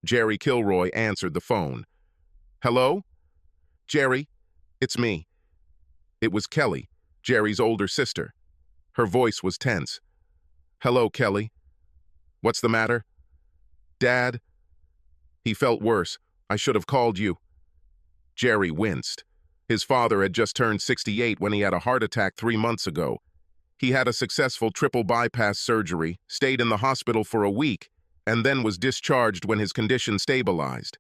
Jerry Kilroy answered the phone. "Hello? Jerry, it's me." It was Kelly, Jerry's older sister. Her voice was tense. "Hello, Kelly. What's the matter?" "Dad." He felt worse. "I should have called you." Jerry winced. His father had just turned 68 when he had a heart attack 3 months ago. He had a successful triple bypass surgery, stayed in the hospital for a week, and then was discharged when his condition stabilized.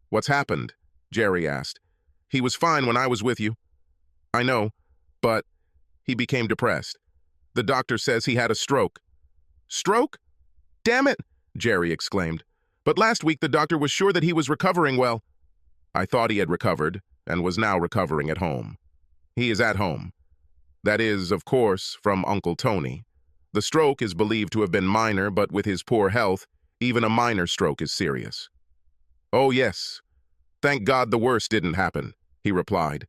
"What's happened?" Jerry asked. "He was fine when I was with you." "I know, but..." He became depressed. "The doctor says he had a stroke." "Stroke? Damn it!" Jerry exclaimed. "But last week the doctor was sure that he was recovering well." "I thought he had recovered, and was now recovering at home. He is at home. That is, of course, from Uncle Tony. The stroke is believed to have been minor, but with his poor health, even a minor stroke is serious." "Oh, yes. Thank God the worst didn't happen," he replied.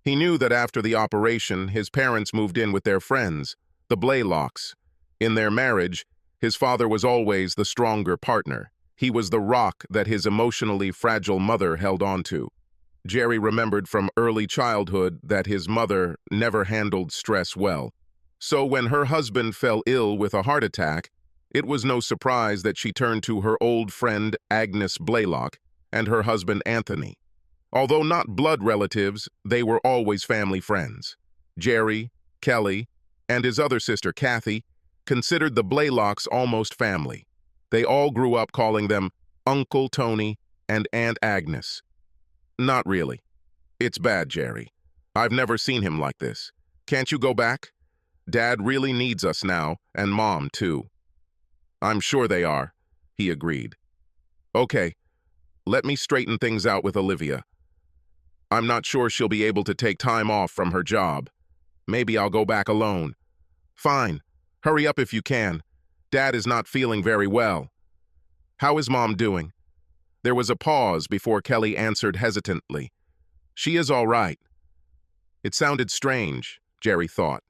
He knew that after the operation, his parents moved in with their friends, the Blaylocks. In their marriage, his father was always the stronger partner. He was the rock that his emotionally fragile mother held onto. Jerry remembered from early childhood that his mother never handled stress well. So when her husband fell ill with a heart attack, it was no surprise that she turned to her old friend Agnes Blaylock and her husband Anthony. Although not blood relatives, they were always family friends. Jerry, Kelly, and his other sister Kathy considered the Blaylocks almost family. They all grew up calling them Uncle Tony and Aunt Agnes. "Not really. It's bad, Jerry. I've never seen him like this. Can't you go back? Dad really needs us now, and Mom, too." "I'm sure they are," he agreed. "Okay, let me straighten things out with Olivia. I'm not sure she'll be able to take time off from her job. Maybe I'll go back alone." "Fine. Hurry up if you can. Dad is not feeling very well." "How is Mom doing?" There was a pause before Kelly answered hesitantly. "She is all right." It sounded strange, Jerry thought.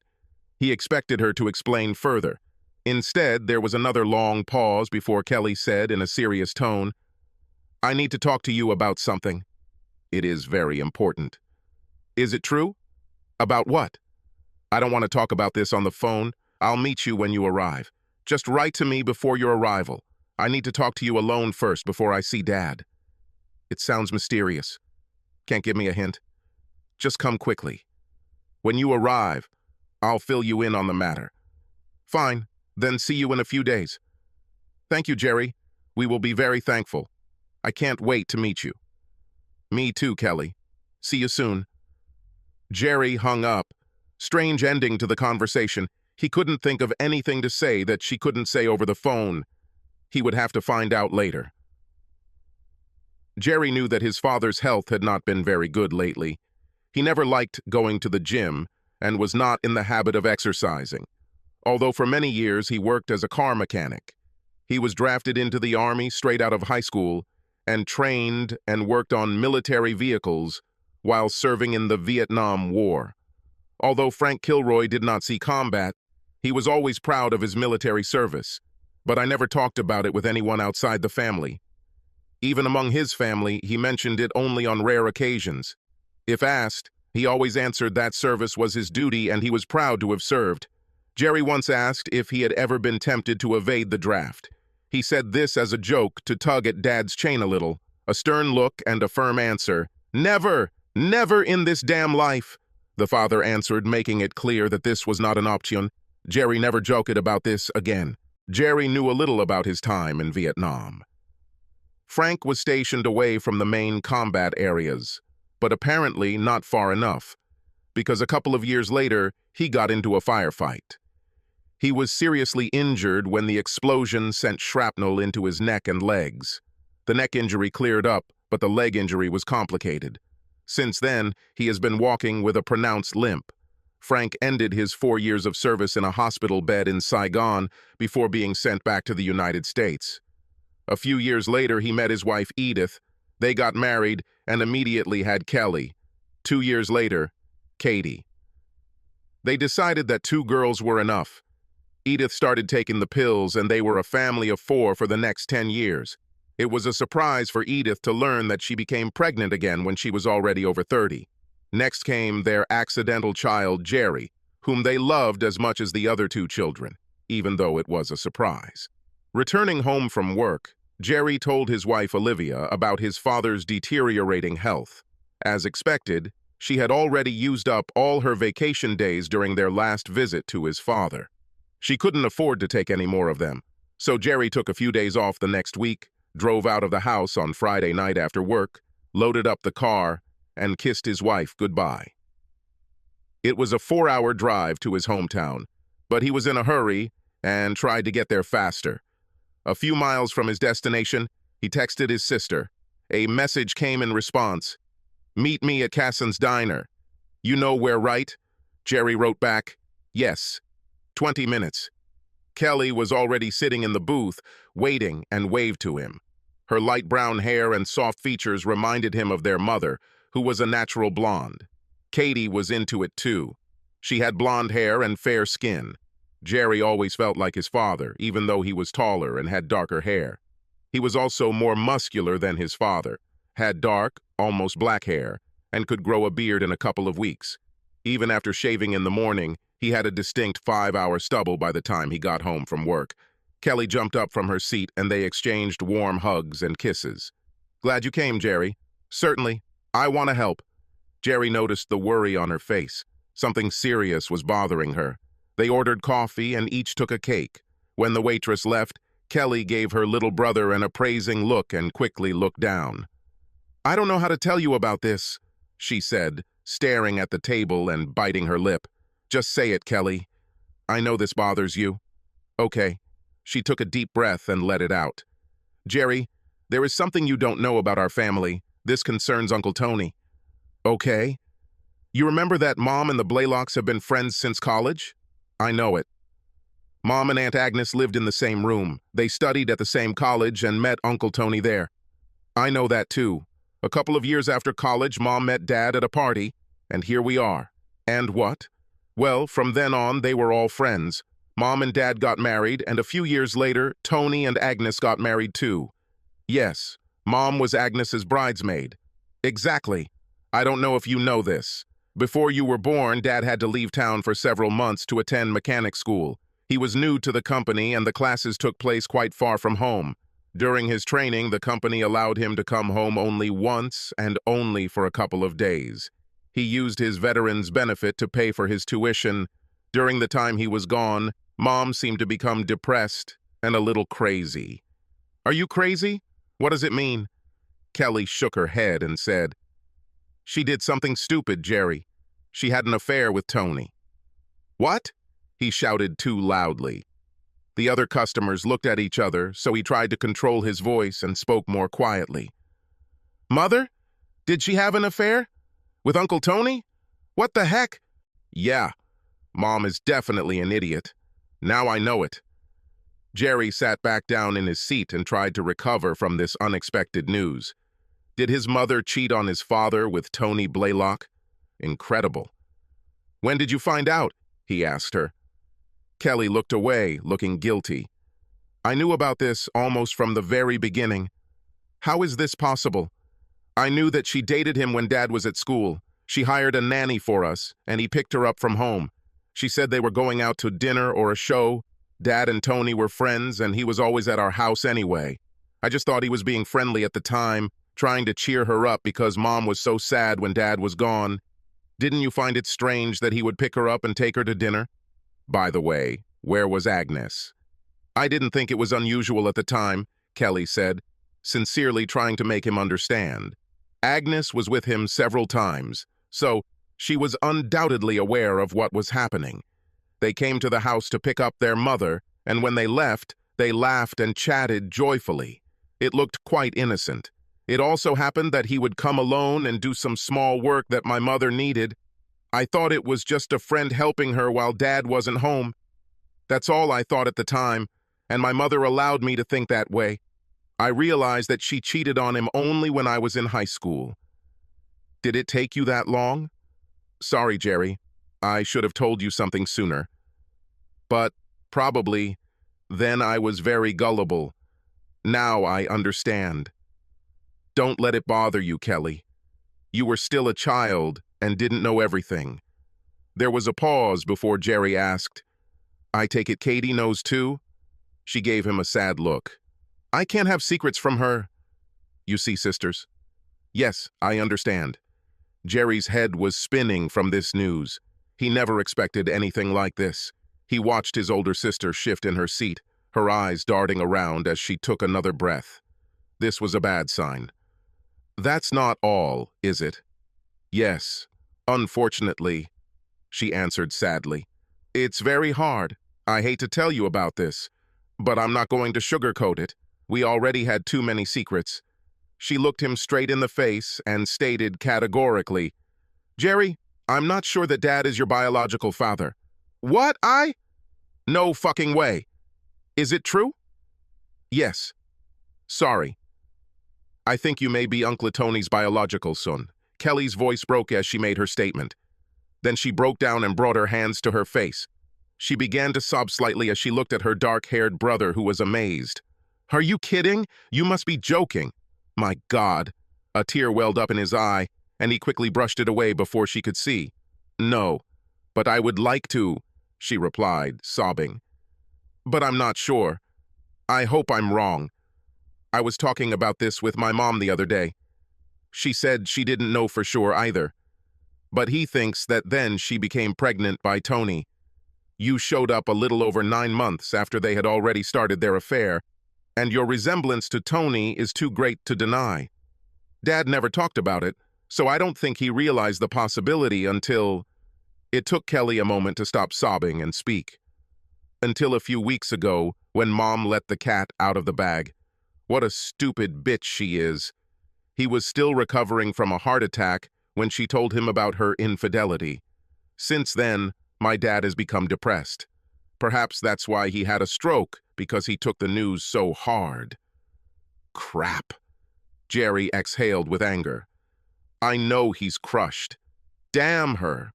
He expected her to explain further. Instead, there was another long pause before Kelly said in a serious tone, "I need to talk to you about something. It is very important." "Is it true? About what?" "I don't want to talk about this on the phone. I'll meet you when you arrive. Just write to me before your arrival. I need to talk to you alone first before I see Dad." "It sounds mysterious. Can't give me a hint?" "Just come quickly. When you arrive, I'll fill you in on the matter." "Fine, then see you in a few days." "Thank you, Jerry. We will be very thankful. I can't wait to meet you." "Me too, Kelly. See you soon." Jerry hung up. Strange ending to the conversation. He couldn't think of anything to say that she couldn't say over the phone. He would have to find out later. Jerry knew that his father's health had not been very good lately. He never liked going to the gym and was not in the habit of exercising, although for many years he worked as a car mechanic. He was drafted into the Army straight out of high school and trained and worked on military vehicles while serving in the Vietnam War. Although Frank Kilroy did not see combat, he was always proud of his military service, but I never talked about it with anyone outside the family. Even among his family, he mentioned it only on rare occasions. If asked, he always answered that service was his duty and he was proud to have served. Jerry once asked if he had ever been tempted to evade the draft. He said this as a joke to tug at Dad's chain a little. A stern look and a firm answer. "Never! Never in this damn life!" The father answered, making it clear that this was not an option. Jerry never joked about this again. Jerry knew a little about his time in Vietnam. Frank was stationed away from the main combat areas, but apparently not far enough, because a couple of years later, he got into a firefight. He was seriously injured when the explosion sent shrapnel into his neck and legs. The neck injury cleared up, but the leg injury was complicated. Since then, he has been walking with a pronounced limp. Frank ended his 4 years of service in a hospital bed in Saigon before being sent back to the United States. A few years later, he met his wife Edith. They got married and immediately had Kelly. 2 years later, Katie. They decided that 2 girls were enough. Edith started taking the pills and they were a family of 4 for the next 10 years. It was a surprise for Edith to learn that she became pregnant again when she was already over 30. Next came their accidental child, Jerry, whom they loved as much as the other two children, even though it was a surprise. Returning home from work, Jerry told his wife Olivia about his father's deteriorating health. As expected, she had already used up all her vacation days during their last visit to his father. She couldn't afford to take any more of them, so Jerry took a few days off the next week, drove out of the house on Friday night after work, loaded up the car, and kissed his wife goodbye. It was a 4-hour drive to his hometown, but he was in a hurry and tried to get there faster. A few miles from his destination, he texted his sister. A message came in response. "Meet me at Casson's Diner. You know where, right?" Jerry wrote back, "Yes. 20 minutes. Kelly was already sitting in the booth, waiting, and waved to him. Her light brown hair and soft features reminded him of their mother, who was a natural blonde. Katie was into it too. She had blonde hair and fair skin. Jerry always felt like his father, even though he was taller and had darker hair. He was also more muscular than his father, had dark, almost black hair, and could grow a beard in a couple of weeks. Even after shaving in the morning, he had a distinct 5-hour stubble by the time he got home from work. Kelly jumped up from her seat and they exchanged warm hugs and kisses. "Glad you came, Jerry." "Certainly. I want to help." Jerry noticed the worry on her face. Something serious was bothering her. They ordered coffee and each took a cake. When the waitress left, Kelly gave her little brother an appraising look and quickly looked down. "I don't know how to tell you about this," she said, staring at the table and biting her lip. "Just say it, Kelly. I know this bothers you." "Okay." She took a deep breath and let it out. "Jerry, there is something you don't know about our family. This concerns Uncle Tony." "Okay." "You remember that Mom and the Blaylocks have been friends since college?" "I know it." "Mom and Aunt Agnes lived in the same room. They studied at the same college and met Uncle Tony there." "I know that too. A couple of years after college, Mom met Dad at a party, and here we are." "And what?" "Well, from then on, they were all friends. Mom and Dad got married, and a few years later, Tony and Agnes got married too." "Yes, Mom was Agnes's bridesmaid." "Exactly. I don't know if you know this. Before you were born, Dad had to leave town for several months to attend mechanic school. He was new to the company and the classes took place quite far from home. During his training, the company allowed him to come home only once and only for a couple of days. He used his veteran's benefit to pay for his tuition. During the time he was gone, Mom seemed to become depressed and a little crazy." "Are you crazy? What does it mean?" Kelly shook her head and said, "She did something stupid, Jerry. She had an affair with Tony." "What?" he shouted too loudly. The other customers looked at each other, so he tried to control his voice and spoke more quietly. "Mother? Did she have an affair? With Uncle Tony? What the heck?" "Yeah, Mom is definitely an idiot. Now I know it." Jerry sat back down in his seat and tried to recover from this unexpected news. Did his mother cheat on his father with Tony Blaylock? Incredible. "When did you find out?" he asked her. Kelly looked away, looking guilty. "I knew about this almost from the very beginning. How is this possible? I knew that she dated him when Dad was at school. She hired a nanny for us, and he picked her up from home. She said they were going out to dinner or a show. Dad and Tony were friends, and he was always at our house anyway. I just thought he was being friendly at the time, trying to cheer her up because Mom was so sad when Dad was gone. Didn't you find it strange that he would pick her up and take her to dinner? By the way, where was Agnes?" "I didn't think it was unusual at the time," Kelly said, sincerely trying to make him understand. Agnes was with him several times, so she was undoubtedly aware of what was happening. They came to the house to pick up their mother, and when they left, they laughed and chatted joyfully. It looked quite innocent. It also happened that he would come alone and do some small work that my mother needed. I thought it was just a friend helping her while Dad wasn't home. That's all I thought at the time, and my mother allowed me to think that way. I realized that she cheated on him only when I was in high school." "Did it take you that long?" "Sorry, Jerry. I should have told you something sooner. But probably then I was very gullible. Now I understand. Don't let it bother you, Kelly. You were still a child and didn't know everything. There was a pause before Jerry asked, I take it Katie knows too? She gave him a sad look. I can't have secrets from her. You see, sisters? Yes, I understand. Jerry's head was spinning from this news. He never expected anything like this. He watched his older sister shift in her seat, her eyes darting around as she took another breath. This was a bad sign. That's not all, is it? Yes, unfortunately, she answered sadly. It's very hard. I hate to tell you about this, but I'm not going to sugarcoat it. We already had too many secrets. She looked him straight in the face and stated categorically, Jerry, I'm not sure that Dad is your biological father. What? No fucking way. Is it true? Yes. Sorry. I think you may be Uncle Tony's biological son. Kelly's voice broke as she made her statement. Then she broke down and brought her hands to her face. She began to sob slightly as she looked at her dark-haired brother, who was amazed. Are you kidding? You must be joking. My God. A tear welled up in his eye, and he quickly brushed it away before she could see. No, but I would like to, she replied, sobbing. But I'm not sure. I hope I'm wrong. I was talking about this with my mom the other day. She said she didn't know for sure either. But he thinks that then she became pregnant by Tony. You showed up a little over 9 months after they had already started their affair, and your resemblance to Tony is too great to deny. Dad never talked about it, so I don't think he realized the possibility until... It took Kelly a moment to stop sobbing and speak. Until a few weeks ago, when Mom let the cat out of the bag. What a stupid bitch she is. He was still recovering from a heart attack when she told him about her infidelity. Since then, my dad has become depressed. Perhaps that's why he had a stroke, because he took the news so hard. Crap. Jerry exhaled with anger. I know he's crushed. Damn her.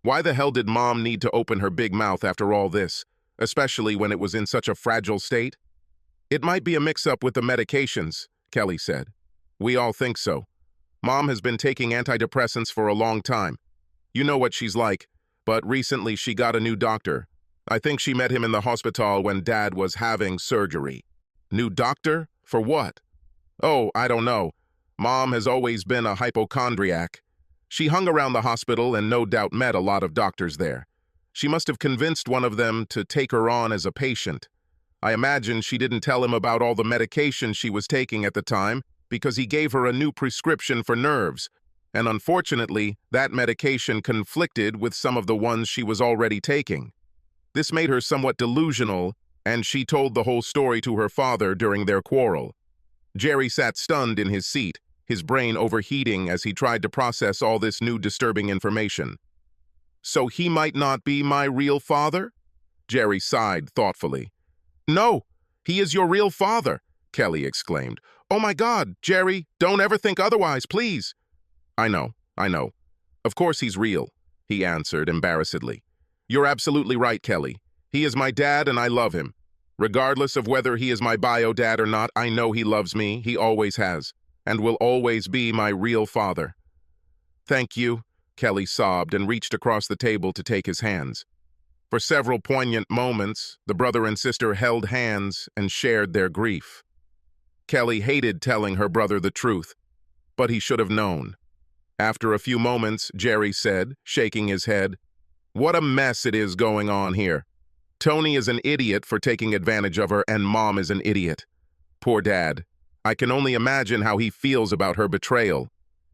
Why the hell did Mom need to open her big mouth after all this, especially when it was in such a fragile state? It might be a mix-up with the medications, Kelly said. We all think so. Mom has been taking antidepressants for a long time. You know what she's like, but recently she got a new doctor. I think she met him in the hospital when Dad was having surgery. New doctor? For what? Oh, I don't know. Mom has always been a hypochondriac. She hung around the hospital and no doubt met a lot of doctors there. She must have convinced one of them to take her on as a patient. I imagine she didn't tell him about all the medication she was taking at the time because he gave her a new prescription for nerves, and unfortunately, that medication conflicted with some of the ones she was already taking. This made her somewhat delusional, and she told the whole story to her father during their quarrel. Jerry sat stunned in his seat, his brain overheating as he tried to process all this new disturbing information. So he might not be my real father? Jerry sighed thoughtfully. No, he is your real father, Kelly exclaimed. Oh my God, Jerry, don't ever think otherwise, please. I know. Of course he's real, he answered embarrassedly. You're absolutely right, Kelly. He is my dad and I love him. Regardless of whether he is my bio dad or not, I know he loves me, he always has, and will always be my real father. Thank you, Kelly sobbed and reached across the table to take his hands. For several poignant moments, the brother and sister held hands and shared their grief. Kelly hated telling her brother the truth, but he should have known. After a few moments, Jerry said, shaking his head, What a mess it is going on here. Tony is an idiot for taking advantage of her, and Mom is an idiot. Poor Dad. I can only imagine how he feels about her betrayal.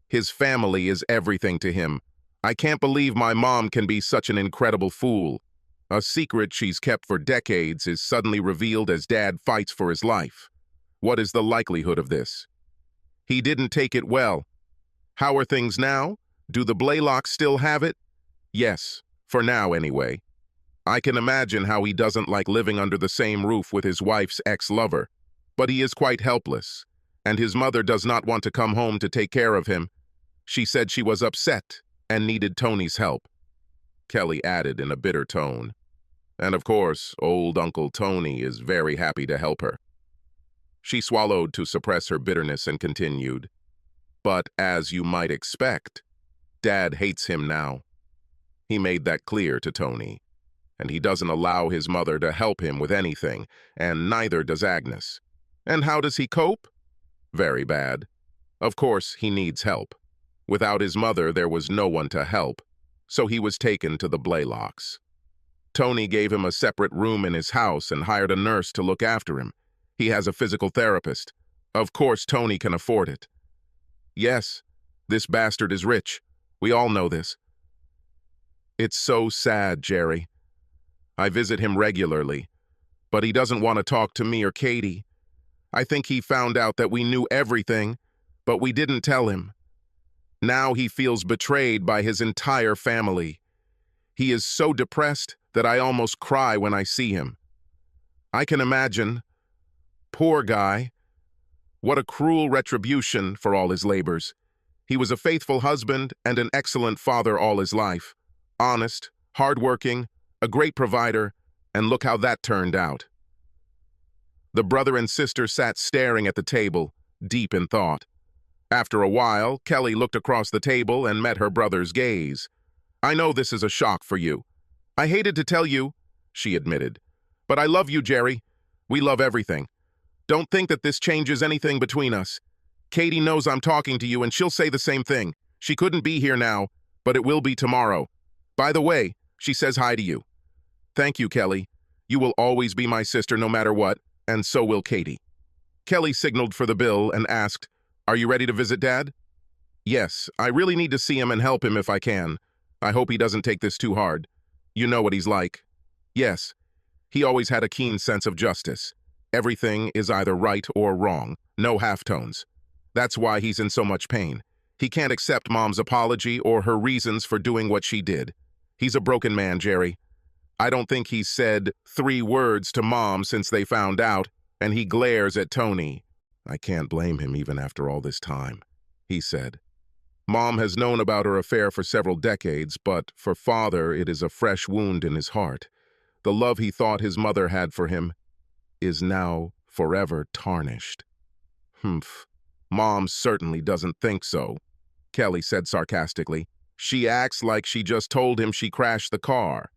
His family is everything to him. I can't believe my mom can be such an incredible fool. A secret she's kept for decades is suddenly revealed as Dad fights for his life. What is the likelihood of this? He didn't take it well. How are things now? Do the Blaylocks still have it? Yes, for now anyway. I can imagine how he doesn't like living under the same roof with his wife's ex-lover, but he is quite helpless, and his mother does not want to come home to take care of him. She said she was upset and needed Tony's help. Kelly added in a bitter tone. And of course, old Uncle Tony is very happy to help her. She swallowed to suppress her bitterness and continued, "But as you might expect, Dad hates him now. He made that clear to Tony, and he doesn't allow his mother to help him with anything, and neither does Agnes. And how does he cope? Very bad. Of course, he needs help. Without his mother, there was no one to help, so he was taken to the Blaylocks. Tony gave him a separate room in his house and hired a nurse to look after him. He has a physical therapist. Of course, Tony can afford it. Yes, this bastard is rich. We all know this. It's so sad, Jerry. I visit him regularly, but he doesn't want to talk to me or Katie. I think he found out that we knew everything, but we didn't tell him. Now he feels betrayed by his entire family. He is so depressed that I almost cry when I see him. I can imagine. Poor guy. What a cruel retribution for all his labors. He was a faithful husband and an excellent father all his life. Honest, hardworking, a great provider, and look how that turned out." The brother and sister sat staring at the table, deep in thought. After a while, Kelly looked across the table and met her brother's gaze. "I know this is a shock for you. I hated to tell you," she admitted. "But I love you, Jerry. We love everything. Don't think that this changes anything between us. Katie knows I'm talking to you and she'll say the same thing. She couldn't be here now, but it will be tomorrow. By the way, she says hi to you." "Thank you, Kelly. You will always be my sister no matter what, and so will Katie." Kelly signaled for the bill and asked, "Are you ready to visit Dad?" "Yes, I really need to see him and help him if I can. I hope he doesn't take this too hard. You know what he's like." "Yes, he always had a keen sense of justice. Everything is either right or wrong, no halftones. That's why he's in so much pain. He can't accept Mom's apology or her reasons for doing what she did. He's a broken man, Jerry. I don't think he's said 3 words to Mom since they found out, and he glares at Tony. "I can't blame him even after all this time," he said. "Mom has known about her affair for several decades, but for Father it is a fresh wound in his heart. The love he thought his mother had for him is now forever tarnished." "Humph. Mom certainly doesn't think so," Kelly said sarcastically. "She acts like she just told him she crashed the car.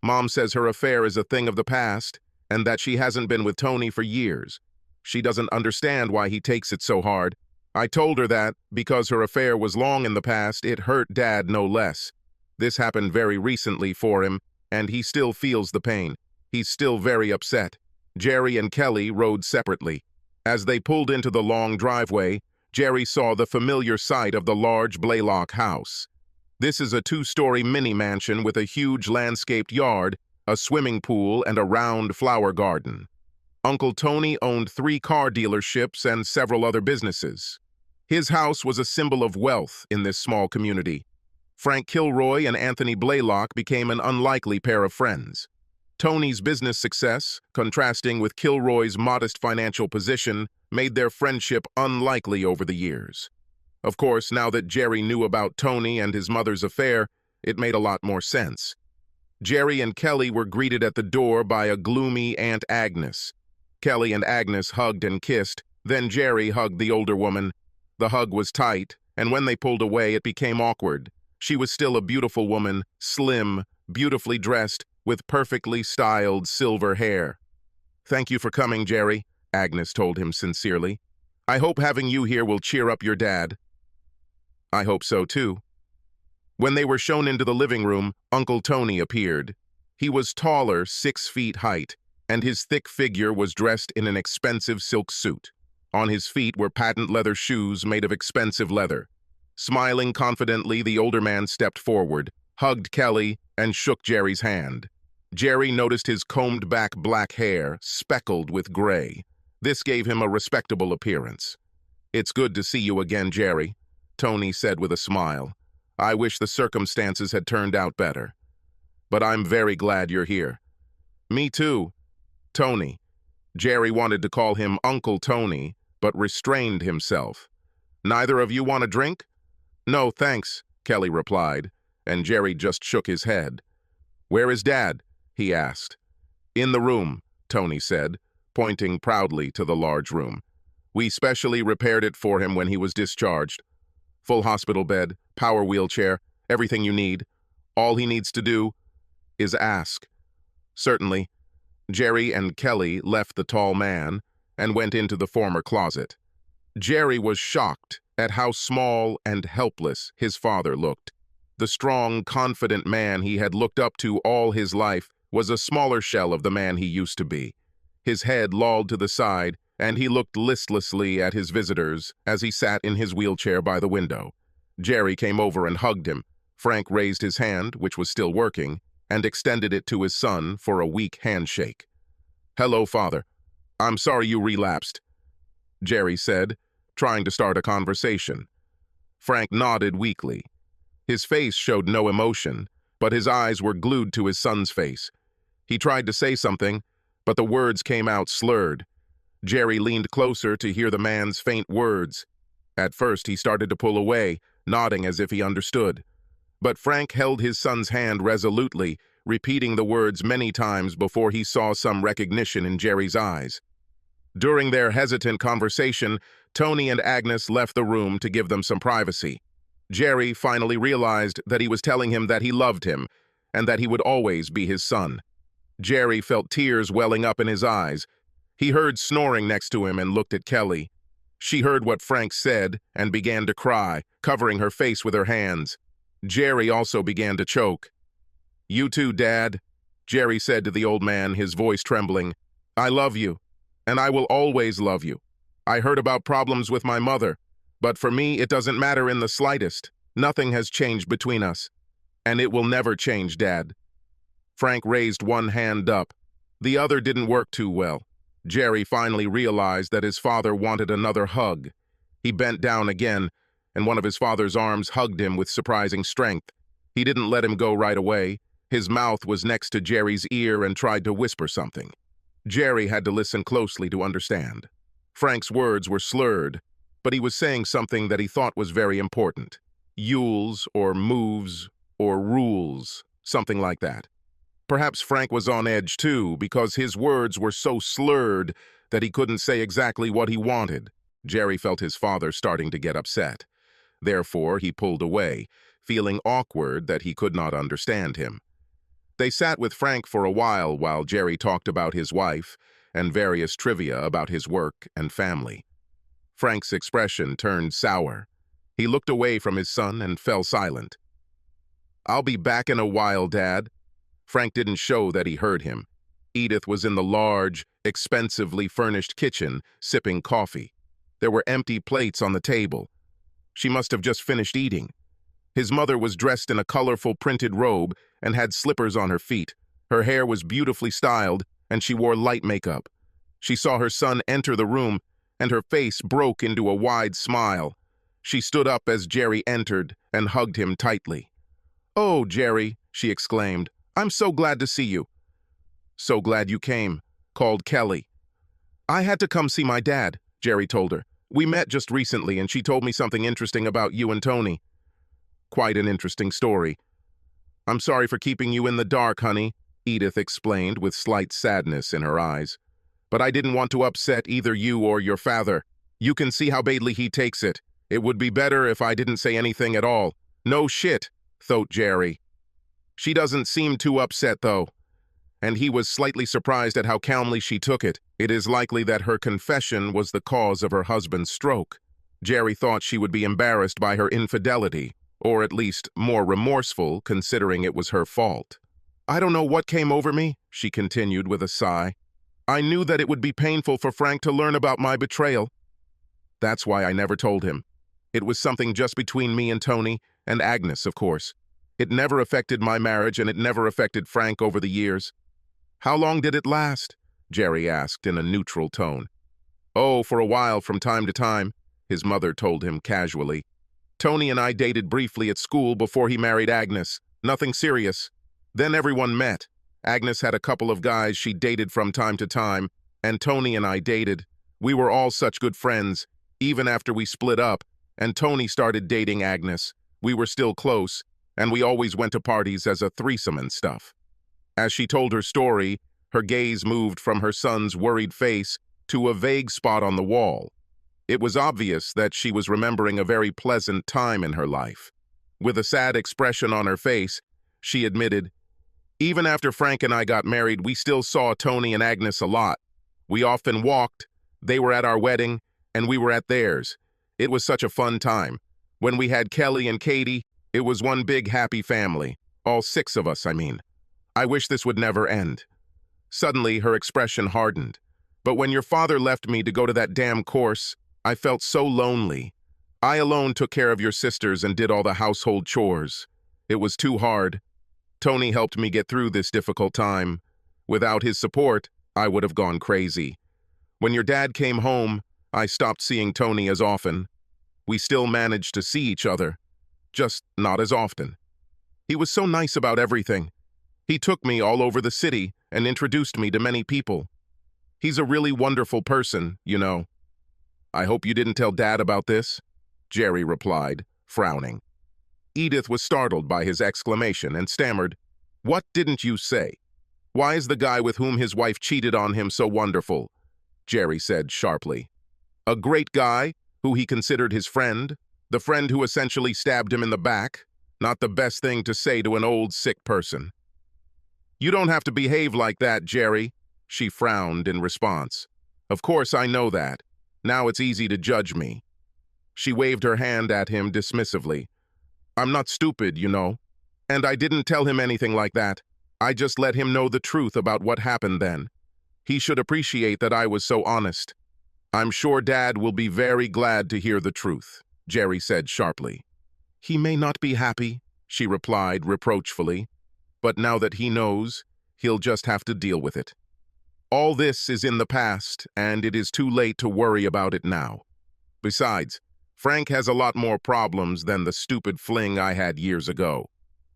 Mom says her affair is a thing of the past and that she hasn't been with Tony for years. She doesn't understand why he takes it so hard. I told her that, because her affair was long in the past, it hurt Dad no less. This happened very recently for him, and he still feels the pain. He's still very upset." Jerry and Kelly rode separately. As they pulled into the long driveway, Jerry saw the familiar sight of the large Blaylock house. This is a 2-story mini-mansion with a huge landscaped yard, a swimming pool, and a round flower garden. Uncle Tony owned 3 car dealerships and several other businesses. His house was a symbol of wealth in this small community. Frank Kilroy and Anthony Blaylock became an unlikely pair of friends. Tony's business success, contrasting with Kilroy's modest financial position, made their friendship unlikely over the years. Of course, now that Jerry knew about Tony and his mother's affair, it made a lot more sense. Jerry and Kelly were greeted at the door by a gloomy Aunt Agnes. Kelly and Agnes hugged and kissed, then Jerry hugged the older woman. The hug was tight, and when they pulled away, it became awkward. She was still a beautiful woman, slim, beautifully dressed, with perfectly styled silver hair. "Thank you for coming, Jerry," Agnes told him sincerely. "I hope having you here will cheer up your dad." "I hope so, too." When they were shown into the living room, Uncle Tony appeared. He was taller, 6 feet height, and his thick figure was dressed in an expensive silk suit. On his feet were patent leather shoes made of expensive leather. Smiling confidently, the older man stepped forward, hugged Kelly, and shook Jerry's hand. Jerry noticed his combed-back black hair, speckled with gray. This gave him a respectable appearance. "It's good to see you again, Jerry," Tony said with a smile. "I wish the circumstances had turned out better. But I'm very glad you're here." "Me too, Tony." Jerry wanted to call him Uncle Tony, but restrained himself. "Neither of you want a drink?" "No, thanks," Kelly replied, and Jerry just shook his head. "Where is Dad?" he asked. "In the room," Tony said, pointing proudly to the large room. "We specially repaired it for him when he was discharged. Full hospital bed, power wheelchair, everything you need. All he needs to do is ask." "Certainly." Jerry and Kelly left the tall man and went into the former closet. Jerry was shocked at how small and helpless his father looked. The strong, confident man he had looked up to all his life was a smaller shell of the man he used to be. His head lolled to the side, and he looked listlessly at his visitors as he sat in his wheelchair by the window. Jerry came over and hugged him. Frank raised his hand, which was still working, and extended it to his son for a weak handshake. "Hello, Father. I'm sorry you relapsed," Jerry said, trying to start a conversation. Frank nodded weakly. His face showed no emotion, but his eyes were glued to his son's face. He tried to say something, but the words came out slurred. Jerry leaned closer to hear the man's faint words. At first, he started to pull away, nodding as if he understood. But Frank held his son's hand resolutely, repeating the words many times before he saw some recognition in Jerry's eyes. During their hesitant conversation, Tony and Agnes left the room to give them some privacy. Jerry finally realized that he was telling him that he loved him and that he would always be his son. Jerry felt tears welling up in his eyes. He heard snoring next to him and looked at Kelly. She heard what Frank said and began to cry, covering her face with her hands. Jerry also began to choke. "You too, Dad," Jerry said to the old man, his voice trembling. "I love you, and I will always love you. I heard about problems with my mother, but for me it doesn't matter in the slightest. Nothing has changed between us, and it will never change, Dad." Frank raised one hand up. The other didn't work too well. Jerry finally realized that his father wanted another hug. He bent down again, and one of his father's arms hugged him with surprising strength. He didn't let him go right away. His mouth was next to Jerry's ear and tried to whisper something. Jerry had to listen closely to understand. Frank's words were slurred, but he was saying something that he thought was very important. Yules or moves or rules, something like that. Perhaps Frank was on edge too, because his words were so slurred that he couldn't say exactly what he wanted. Jerry felt his father starting to get upset. Therefore, he pulled away, feeling awkward that he could not understand him. They sat with Frank for a while Jerry talked about his wife and various trivia about his work and family. Frank's expression turned sour. He looked away from his son and fell silent. "I'll be back in a while, Dad." Frank didn't show that he heard him. Edith was in the large, expensively furnished kitchen, sipping coffee. There were empty plates on the table. She must have just finished eating. His mother was dressed in a colorful printed robe and had slippers on her feet. Her hair was beautifully styled, and she wore light makeup. She saw her son enter the room, and her face broke into a wide smile. She stood up as Jerry entered and hugged him tightly. "Oh, Jerry," she exclaimed, "I'm so glad to see you." "So glad you came," called Kelly. "I had to come see my dad," Jerry told her. "We met just recently, and she told me something interesting about you and Tony." "Quite an interesting story." "I'm sorry for keeping you in the dark, honey," Edith explained with slight sadness in her eyes. "But I didn't want to upset either you or your father. You can see how badly he takes it. It would be better if I didn't say anything at all." "No shit," thought Jerry. "She doesn't seem too upset, though." And he was slightly surprised at how calmly she took it. It is likely that her confession was the cause of her husband's stroke. Jerry thought she would be embarrassed by her infidelity, or at least more remorseful, considering it was her fault. "I don't know what came over me," she continued with a sigh. "I knew that it would be painful for Frank to learn about my betrayal. That's why I never told him. It was something just between me and Tony, and Agnes, of course. It never affected my marriage, and it never affected Frank over the years." "How long did it last?" Jerry asked in a neutral tone. "Oh, for a while from time to time," his mother told him casually. "Tony and I dated briefly at school before he married Agnes. Nothing serious. Then everyone met. Agnes had a couple of guys she dated from time to time, and Tony and I dated. We were all such good friends, even after we split up, and Tony started dating Agnes. We were still close, and we always went to parties as a threesome and stuff." As she told her story, Her gaze moved from her son's worried face to a vague spot on the wall. It was obvious that she was remembering a very pleasant time in her life. With a sad expression on her face, she admitted, "Even after Frank and I got married, we still saw Tony and Agnes a lot. We often walked, they were at our wedding, and we were at theirs. It was such a fun time. When we had Kelly and Katie, it was one big happy family. All 6 of us, I mean. I wish this would never end." Suddenly, her expression hardened. "But when your father left me to go to that damn course, I felt so lonely. I alone took care of your sisters and did all the household chores. It was too hard. Tony helped me get through this difficult time. Without his support, I would have gone crazy. When your dad came home, I stopped seeing Tony as often. We still managed to see each other, just not as often. He was so nice about everything. He took me all over the city and introduced me to many people. He's a really wonderful person, you know." "I hope you didn't tell Dad about this," Jerry replied, frowning. Edith was startled by his exclamation and stammered, "What didn't you say? Why is the guy with whom his wife cheated on him so wonderful?" Jerry said sharply. "A great guy who he considered his friend, the friend who essentially stabbed him in the back. Not the best thing to say to an old, sick person." "You don't have to behave like that, Jerry," she frowned in response. "Of course I know that. Now it's easy to judge me." She waved her hand at him dismissively. "I'm not stupid, you know. And I didn't tell him anything like that. I just let him know the truth about what happened then. He should appreciate that I was so honest." "I'm sure Dad will be very glad to hear the truth," Jerry said sharply. "He may not be happy," she replied reproachfully. "But now that he knows, he'll just have to deal with it. All this is in the past, and it is too late to worry about it now. Besides, Frank has a lot more problems than the stupid fling I had years ago.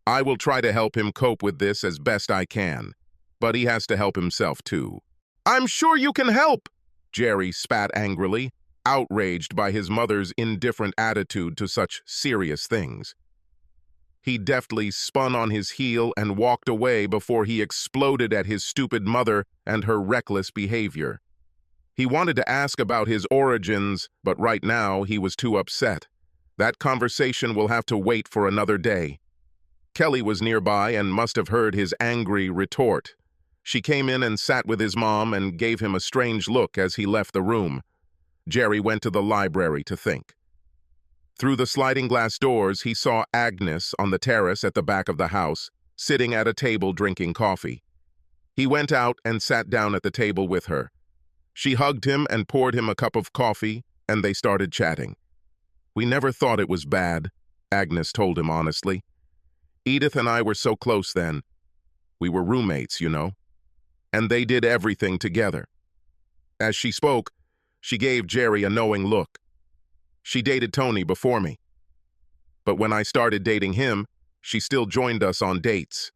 I will try to help him cope with this as best I can, but he has to help himself too." "I'm sure you can help!" Jerry spat angrily, outraged by his mother's indifferent attitude to such serious things. He deftly spun on his heel and walked away before he exploded at his stupid mother and her reckless behavior. He wanted to ask about his origins, but right now he was too upset. That conversation will have to wait for another day. Kelly was nearby and must have heard his angry retort. She came in and sat with his mom and gave him a strange look as he left the room. Jerry went to the library to think. Through the sliding glass doors, he saw Agnes on the terrace at the back of the house, sitting at a table drinking coffee. He went out and sat down at the table with her. She hugged him and poured him a cup of coffee, and they started chatting. "We never thought it was bad," Agnes told him honestly. "Edith and I were so close then. We were roommates, you know. And they did everything together." As she spoke, she gave Jerry a knowing look. "She dated Tony before me. But when I started dating him, she still joined us on dates.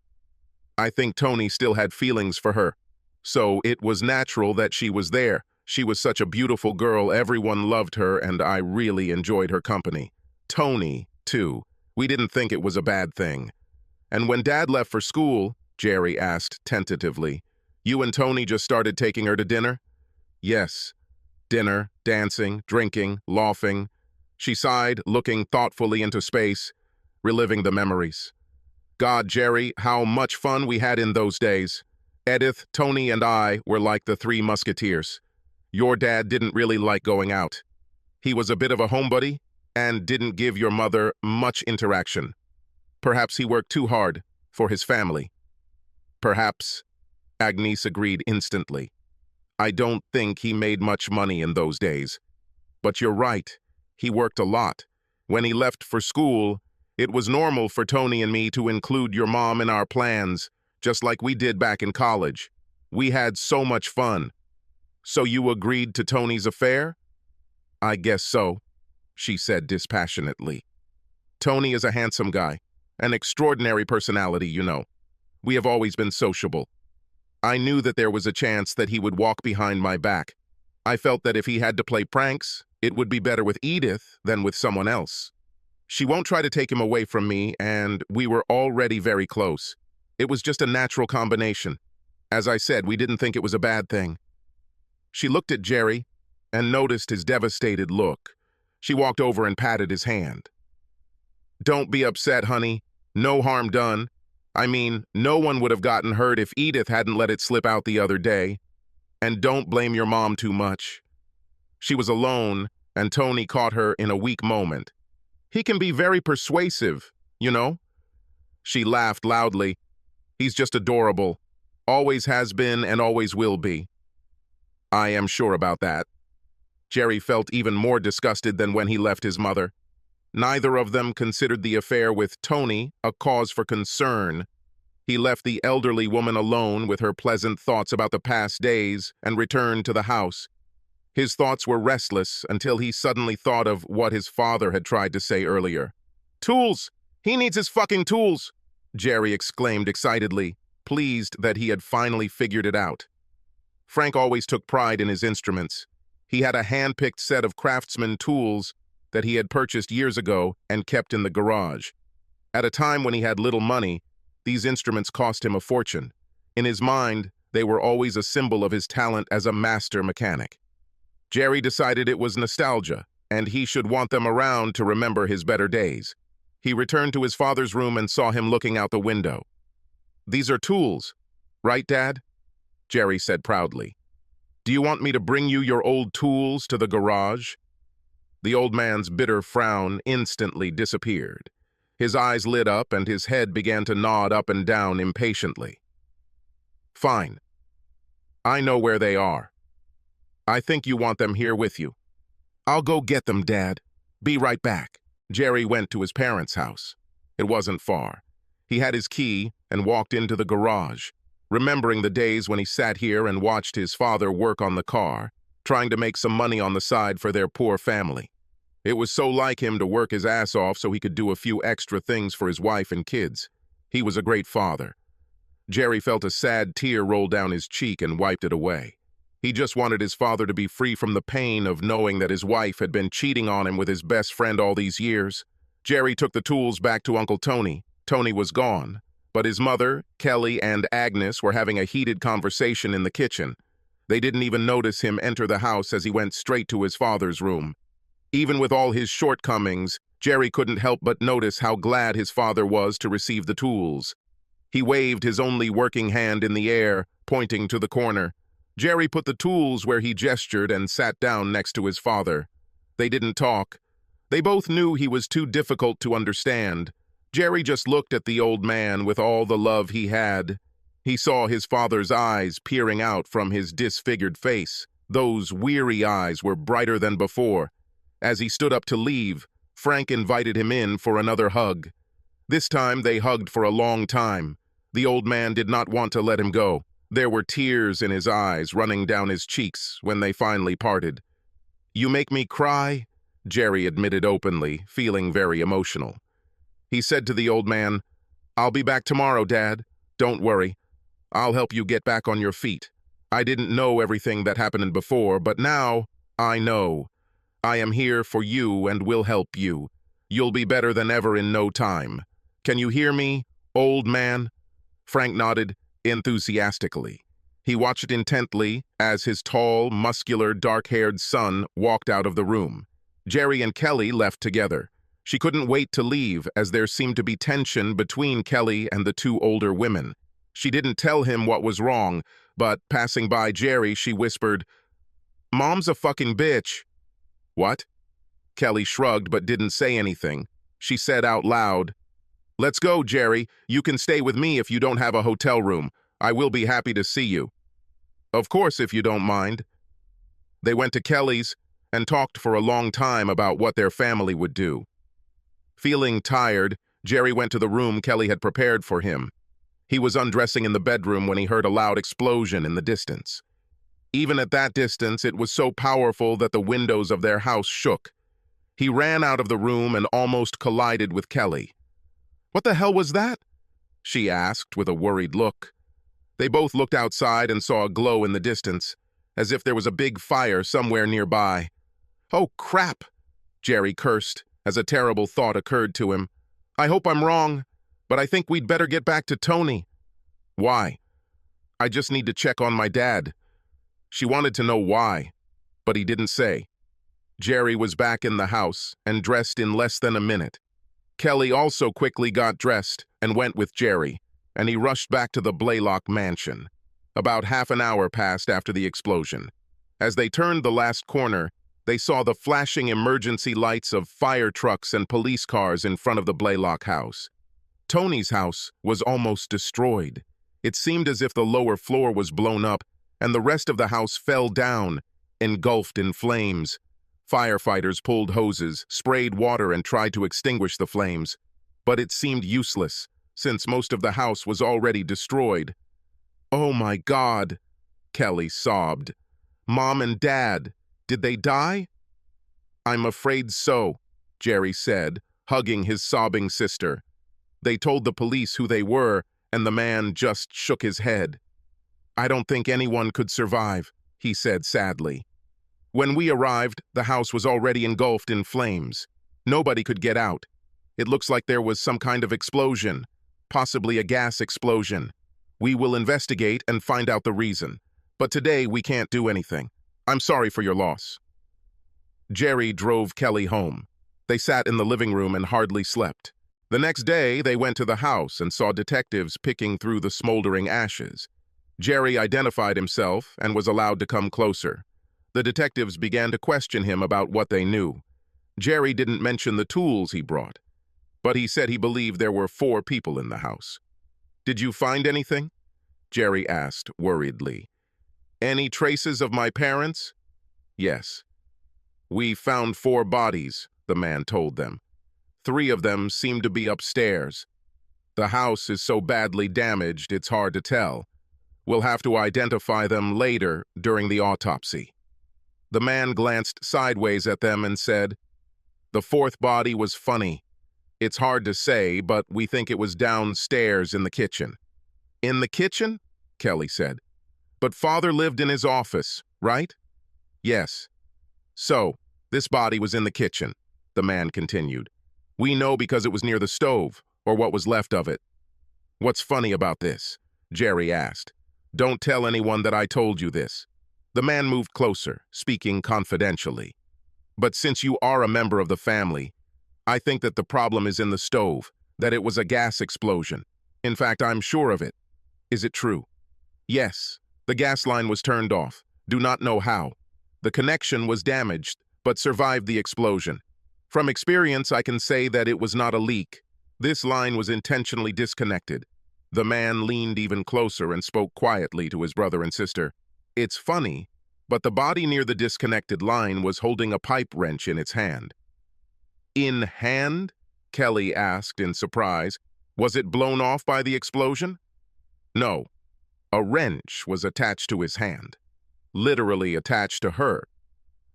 I think Tony still had feelings for her, so it was natural that she was there. She was such a beautiful girl, everyone loved her, and I really enjoyed her company. Tony, too. We didn't think it was a bad thing. And when Dad left for school," Jerry asked tentatively, "you and Tony just started taking her to dinner?" "Yes. Dinner, dancing, drinking, laughing." She sighed, looking thoughtfully into space, reliving the memories. "God, Jerry, how much fun we had in those days. Edith, Tony, and I were like the 3 musketeers. Your dad didn't really like going out. He was a bit of a homebody and didn't give your mother much interaction. Perhaps he worked too hard for his family." "Perhaps," Agnes agreed instantly. "I don't think he made much money in those days. But you're right, he worked a lot. When he left for school, it was normal for Tony and me to include your mom in our plans, just like we did back in college. We had so much fun." "So you agreed to Tony's affair?" "I guess so," she said dispassionately. "Tony is a handsome guy, an extraordinary personality, you know. We have always been sociable. I knew that there was a chance that he would walk behind my back. I felt that if he had to play pranks, it would be better with Edith than with someone else. She won't try to take him away from me, and we were already very close. It was just a natural combination. As I said, we didn't think it was a bad thing." She looked at Jerry and noticed his devastated look. She walked over and patted his hand. "Don't be upset, honey. No harm done. I mean, no one would have gotten hurt if Edith hadn't let it slip out the other day. And don't blame your mom too much." She was alone, and Tony caught her in a weak moment. "He can be very persuasive, you know?" She laughed loudly. "He's just adorable. Always has been and always will be." "I am sure about that." Jerry felt even more disgusted than when he left his mother. Neither of them considered the affair with Tony a cause for concern. He left the elderly woman alone with her pleasant thoughts about the past days and returned to the house. His thoughts were restless until he suddenly thought of what his father had tried to say earlier. "Tools! He needs his fucking tools!" Jerry exclaimed excitedly, pleased that he had finally figured it out. Frank always took pride in his instruments. He had a hand-picked set of craftsman tools that he had purchased years ago and kept in the garage. At a time when he had little money, these instruments cost him a fortune. In his mind, they were always a symbol of his talent as a master mechanic. Jerry decided it was nostalgia, and he should want them around to remember his better days. He returned to his father's room and saw him looking out the window. "These are tools, right, Dad?" Jerry said proudly. "Do you want me to bring you your old tools to the garage?" The old man's bitter frown instantly disappeared. His eyes lit up and his head began to nod up and down impatiently. "Fine. I know where they are. I think you want them here with you." "I'll go get them, Dad. Be right back." Jerry went to his parents' house. It wasn't far. He had his key and walked into the garage, remembering the days when he sat here and watched his father work on the car, trying to make some money on the side for their poor family. It was so like him to work his ass off so he could do a few extra things for his wife and kids. He was a great father. Jerry felt a sad tear roll down his cheek and wiped it away. He just wanted his father to be free from the pain of knowing that his wife had been cheating on him with his best friend all these years. Jerry took the tools back to Uncle Tony. Tony was gone, but his mother, Kelly, and Agnes were having a heated conversation in the kitchen. They didn't even notice him enter the house as he went straight to his father's room. Even with all his shortcomings, Jerry couldn't help but notice how glad his father was to receive the tools. He waved his only working hand in the air, pointing to the corner. Jerry put the tools where he gestured and sat down next to his father. They didn't talk. They both knew he was too difficult to understand. Jerry just looked at the old man with all the love he had. He saw his father's eyes peering out from his disfigured face. Those weary eyes were brighter than before. As he stood up to leave, Frank invited him in for another hug. This time they hugged for a long time. The old man did not want to let him go. There were tears in his eyes running down his cheeks when they finally parted. "You make me cry," Jerry admitted openly, feeling very emotional. He said to the old man, "I'll be back tomorrow, Dad. Don't worry. I'll help you get back on your feet. I didn't know everything that happened before, but now I know. I am here for you and will help you. You'll be better than ever in no time. Can you hear me, old man?" Frank nodded enthusiastically. He watched intently as his tall, muscular, dark-haired son walked out of the room. Jerry and Kelly left together. She couldn't wait to leave as there seemed to be tension between Kelly and the two older women. She didn't tell him what was wrong, but passing by Jerry, she whispered, "Mom's a fucking bitch." "What?" Kelly shrugged but didn't say anything. She said out loud, "Let's go, Jerry. You can stay with me if you don't have a hotel room. I will be happy to see you." "Of course, if you don't mind." They went to Kelly's and talked for a long time about what their family would do. Feeling tired, Jerry went to the room Kelly had prepared for him. He was undressing in the bedroom when he heard a loud explosion in the distance. Even at that distance, it was so powerful that the windows of their house shook. He ran out of the room and almost collided with Kelly. "What the hell was that?" she asked with a worried look. They both looked outside and saw a glow in the distance, as if there was a big fire somewhere nearby. "Oh, crap!" Jerry cursed as a terrible thought occurred to him. "I hope I'm wrong, but I think we'd better get back to Tony." "Why?" I just need to check on my dad. She wanted to know why, but he didn't say. Jerry was back in the house and dressed in less than a minute. Kelly also quickly got dressed and went with Jerry, and he rushed back to the Blaylock mansion. About half an hour passed after the explosion. As they turned the last corner, they saw the flashing emergency lights of fire trucks and police cars in front of the Blaylock house. Tony's house was almost destroyed. It seemed as if the lower floor was blown up, and the rest of the house fell down, engulfed in flames. Firefighters pulled hoses, sprayed water, and tried to extinguish the flames. But it seemed useless, since most of the house was already destroyed. "Oh my God," Kelly sobbed. "Mom and Dad, did they die?" "I'm afraid so," Jerry said, hugging his sobbing sister. They told the police who they were, and the man just shook his head. "I don't think anyone could survive," he said sadly. When we arrived, the house was already engulfed in flames. Nobody could get out. It looks like there was some kind of explosion, possibly a gas explosion. We will investigate and find out the reason. But today we can't do anything. I'm sorry for your loss. Jerry drove Kelly home. They sat in the living room and hardly slept. The next day, they went to the house and saw detectives picking through the smoldering ashes. Jerry identified himself and was allowed to come closer. The detectives began to question him about what they knew. Jerry didn't mention the tools he brought, but he said he believed there were 4 people in the house. "Did you find anything?" Jerry asked worriedly. "Any traces of my parents?" "Yes." "We found 4 bodies," the man told them. 3 of them seem to be upstairs. The house is so badly damaged it's hard to tell. We'll have to identify them later during the autopsy. The man glanced sideways at them and said, "The 4th body was funny. It's hard to say, but we think it was downstairs in the kitchen." "In the kitchen?" Kelly said. "But Father lived in his office, right?" "Yes." "So, this body was in the kitchen," the man continued. "We know because it was near the stove, or what was left of it." "What's funny about this?" Jerry asked. "Don't tell anyone that I told you this." The man moved closer, speaking confidentially. "But since you are a member of the family, I think that the problem is in the stove, that it was a gas explosion. In fact, I'm sure of it. Is it true?" "Yes. The gas line was turned off. Do not know how. The connection was damaged, but survived the explosion. From experience, I can say that it was not a leak. This line was intentionally disconnected." The man leaned even closer and spoke quietly to his brother and sister. "It's funny, but the body near the disconnected line was holding a pipe wrench in its hand." "In hand?" Kelly asked in surprise. "Was it blown off by the explosion?" "No. A wrench was attached to his hand. Literally attached to her."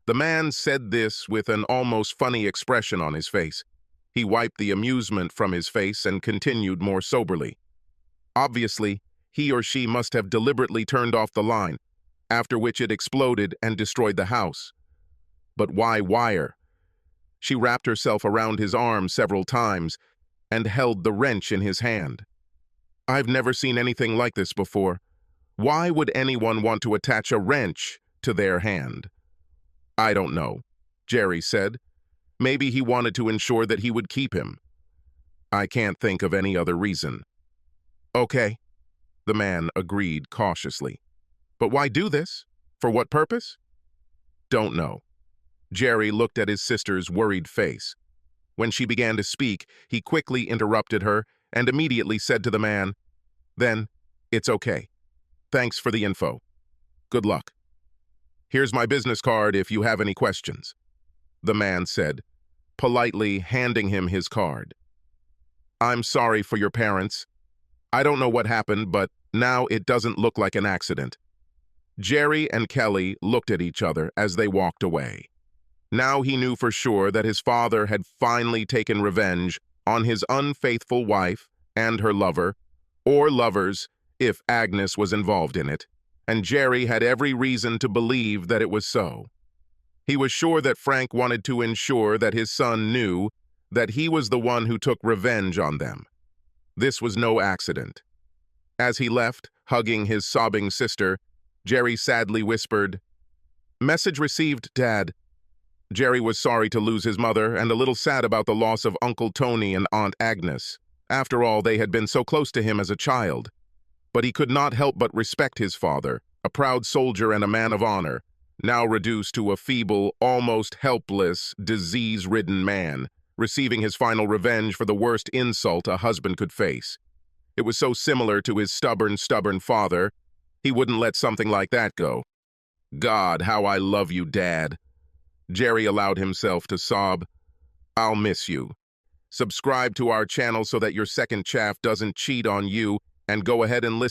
The man said this with an almost funny expression on his face. He wiped the amusement from his face and continued more soberly. "Obviously, he or she must have deliberately turned off the line, after which it exploded and destroyed the house. But why wire?" She wrapped herself around his arm several times and held the wrench in his hand. "I've never seen anything like this before. Why would anyone want to attach a wrench to their hand?" "I don't know," Jerry said. "Maybe he wanted to ensure that he would keep him. I can't think of any other reason." "Okay," the man agreed cautiously. "But why do this? For what purpose?" "Don't know." Jerry looked at his sister's worried face. When she began to speak, he quickly interrupted her and immediately said to the man, "Then, it's okay. Thanks for the info. Good luck. Here's my business card if you have any questions," the man said, politely handing him his card. "I'm sorry for your parents. I don't know what happened, but now it doesn't look like an accident." Jerry and Kelly looked at each other as they walked away. Now he knew for sure that his father had finally taken revenge on his unfaithful wife and her lover, or lovers if Agnes was involved in it, and Jerry had every reason to believe that it was so. He was sure that Frank wanted to ensure that his son knew that he was the one who took revenge on them. This was no accident. As he left, hugging his sobbing sister, Jerry sadly whispered, "Message received, Dad." Jerry was sorry to lose his mother and a little sad about the loss of Uncle Tony and Aunt Agnes. After all, they had been so close to him as a child. But he could not help but respect his father, a proud soldier and a man of honor, now reduced to a feeble, almost helpless, disease-ridden man, receiving his final revenge for the worst insult a husband could face. It was so similar to his stubborn father, he wouldn't let something like that go. "God, how I love you, Dad." Jerry allowed himself to sob. "I'll miss you." Subscribe to our channel so that your second chaff doesn't cheat on you, and go ahead and listen